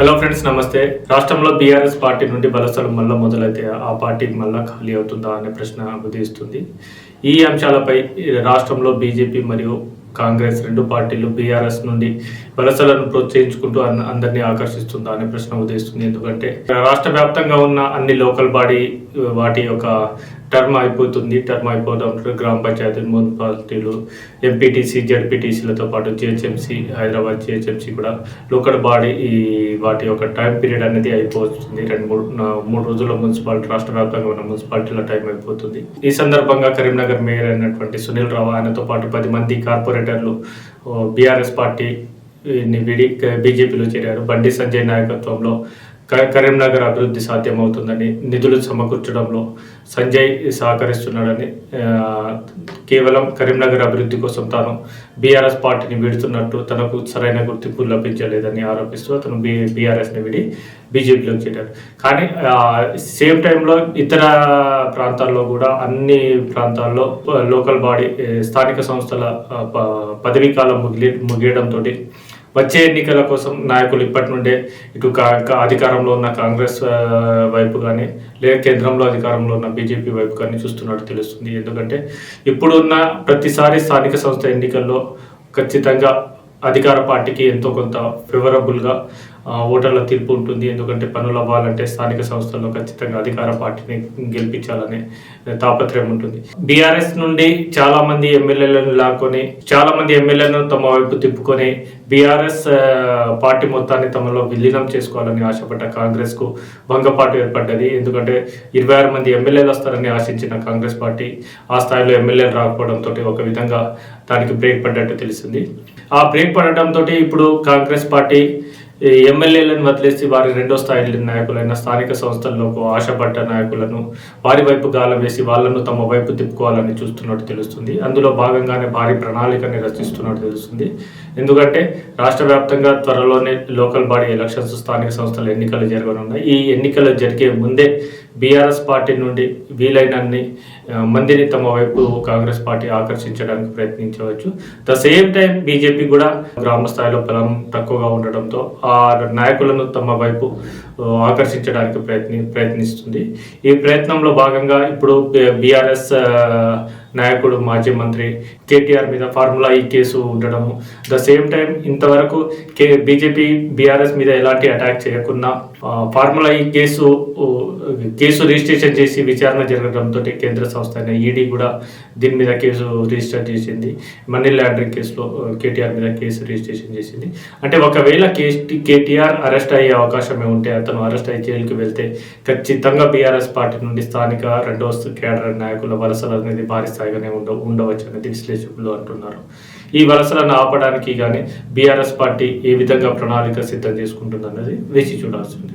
Hello friends, నమస్తే. రాష్ట్రంలో BRS party నుండి వలసలు మళ్ళా మొదలైతే ఆ పార్టీకి మళ్ళా ఖాళీ అవుతుందా అనే ప్రశ్న ఉదయిస్తుంది. ఈ అంశాలపై రాష్ట్రంలో బీజేపీ మరియు కాంగ్రెస్ రెండు పార్టీలు బీఆర్ఎస్ నుండి వలసలను ప్రోత్సహించుకుంటూ అందరినీ ఆకర్షిస్తుందా అనే ప్రశ్న ఉదయిస్తుంది. ఎందుకంటే రాష్ట్ర వ్యాప్తంగా ఉన్న అన్ని లోకల్ బాడీ వాటి యొక్క టర్మ్ అయిపోవడంతో గ్రామ పంచాయతీ, మున్సిపాలిటీలు, ఎంపీటీసీ, జడ్పీటీసీలతో పాటు జిహెచ్ఎంసీ, హైదరాబాద్ జిహెచ్ఎంసీ కూడా లోకల్ బాడీ వాటి యొక్క టైం పీరియడ్ అనేది అయిపోతుంది. మూడు రోజుల్లో మున్సిపాలిటీ, రాష్ట్ర వ్యాప్తంగా ఉన్న మున్సిపాలిటీల టైం అయిపోతుంది. ఈ సందర్భంగా కరీంనగర్ మేయర్ అయినటువంటి సునీల్ రావు, ఆయనతో పాటు 10 మంది కార్పొరేటర్లు బీఆర్ఎస్ పార్టీని వీడి బీజేపీలో చేరారు. బండి సంజయ్ నాయకత్వంలో కరీంనగర్ అభివృద్ధి సాధ్యమవుతుందని, నిధులు సమకూర్చడంలో సంజయ్ సహకరిస్తున్నాడని, కేవలం కరీంనగర్ అభివృద్ధి కోసం తాను బీఆర్ఎస్ పార్టీని వీడుతున్నట్టు తనకు సరైన గుర్తింపు లభించలేదని ఆరోపిస్తూ అతను బీఆర్ఎస్ని వీడి బీజేపీలోకి చేరారు. కానీ సేమ్ టైంలో ఇతర ప్రాంతాల్లో కూడా అన్ని ప్రాంతాల్లో లోకల్ బాడీ స్థానిక సంస్థల పదవీకాలం ముగియడంతో వచ్చే ఎన్నికల కోసం నాయకులు ఇప్పటి నుండే ఇటు అధికారంలో ఉన్న కాంగ్రెస్ వైపు కానీ, లేదా కేంద్రంలో అధికారంలో ఉన్న బీజేపీ వైపు కానీ చూస్తున్నట్టు తెలుస్తుంది. ఎందుకంటే ఇప్పుడున్న ప్రతిసారి స్థానిక సంస్థ ఎన్నికల్లో ఖచ్చితంగా అధికార పార్టీకి ఎంతో కొంత ఫేవరబుల్గా ఓటర్ల తీర్పు ఉంటుంది. ఎందుకంటే పనులు అవ్వాలంటే స్థానిక సంస్థల్లో ఖచ్చితంగా అధికార పార్టీని గెలిపించాలనే తాపత్రయం ఉంటుంది. బీఆర్ఎస్ నుండి చాలా మంది ఎమ్మెల్యేలను లాక్కొని, చాలా మంది ఎమ్మెల్యేలను తమ వైపు తిప్పుకొని బీఆర్ఎస్ పార్టీ మొత్తాన్ని తమలో విలీనం చేసుకోవాలని ఆశపడ్డ కాంగ్రెస్ కు భంగపాటు ఏర్పడ్డది. ఎందుకంటే 26 మంది ఎమ్మెల్యేలు వస్తారని ఆశించిన కాంగ్రెస్ పార్టీ ఆ స్థాయిలో ఎమ్మెల్యేలు రాకపోవడంతో ఒక విధంగా దానికి బ్రేక్ పడ్డట్టు తెలిసింది. ఆ బ్రేక్ పడటంతో ఇప్పుడు కాంగ్రెస్ పార్టీ ఎమ్మెల్యేలను వదిలేసి వారి రెండో స్థాయి నాయకులైన స్థానిక సంస్థల్లోకి ఆశపడ్డ నాయకులను వారి వైపు గాలం వేసి వాళ్లను తమ వైపు తిప్పుకోవాలని చూస్తున్నట్టు తెలుస్తుంది. అందులో భాగంగానే భారీ ప్రణాళికని రచిస్తున్నట్టు తెలుస్తుంది. ఎందుకంటే రాష్ట్ర వ్యాప్తంగా త్వరలోనే లోకల్ బాడీ ఎలక్షన్స్, స్థానిక సంస్థల ఎన్నికలు జరగనున్నాయి. ఈ ఎన్నికలు జరిగే ముందే బీఆర్ఎస్ పార్టీ నుండి వీలైనన్ని మందిని తమ వైపు కాంగ్రెస్ పార్టీ ఆకర్షించడానికి ప్రయత్నించవచ్చు. ద సేమ్ టైం బీజేపీ కూడా గ్రామ స్థాయిలో బలం తక్కువగా ఉండడంతో ఆ నాయకులను తమ వైపు ఆకర్షించడానికి ప్రయత్నిస్తుంది. ఈ ప్రయత్నంలో భాగంగా ఇప్పుడు బీఆర్ఎస్ నాయకుడు, మాజీ మంత్రి కేటీఆర్ మీద ఫార్ములా ఈ కేసు ఉండడము, ద సేమ్ టైం ఇంతవరకు బీజేపీ బీఆర్ఎస్ మీద ఎలాంటి అటాక్ చేయకుండా ఫార్ములా ఈ కేసు రిజిస్ట్రేషన్ చేసి విచారణ జరగడంతో కేంద్ర సంస్థ అయిన ఈడీ కూడా దీని మీద కేసు రిజిస్టర్ చేసింది. మనీ లాండరింగ్ కేసులో కేటీఆర్ మీద కేసు రిజిస్ట్రేషన్ చేసింది. అంటే ఒకవేళ కేటీఆర్ అరెస్ట్ అయ్యే అవకాశమే ఉంటే, అతను అరెస్ట్ అయ్యి జైలుకి వెళ్తే ఖచ్చితంగా బీఆర్ఎస్ పార్టీ నుండి స్థానిక రెండవ కేడర్ నాయకుల వలసలు అనేది భారీ స్థాయిగానే ఉండవచ్చు అనేది విశ్లేషకులు అంటున్నారు. ఈ వలసలను ఆపడానికి కానీ బీఆర్ఎస్ పార్టీ ఏ విధంగా ప్రణాళిక సిద్ధం చేసుకుంటుంది అన్నది వేచి చూడాల్సింది.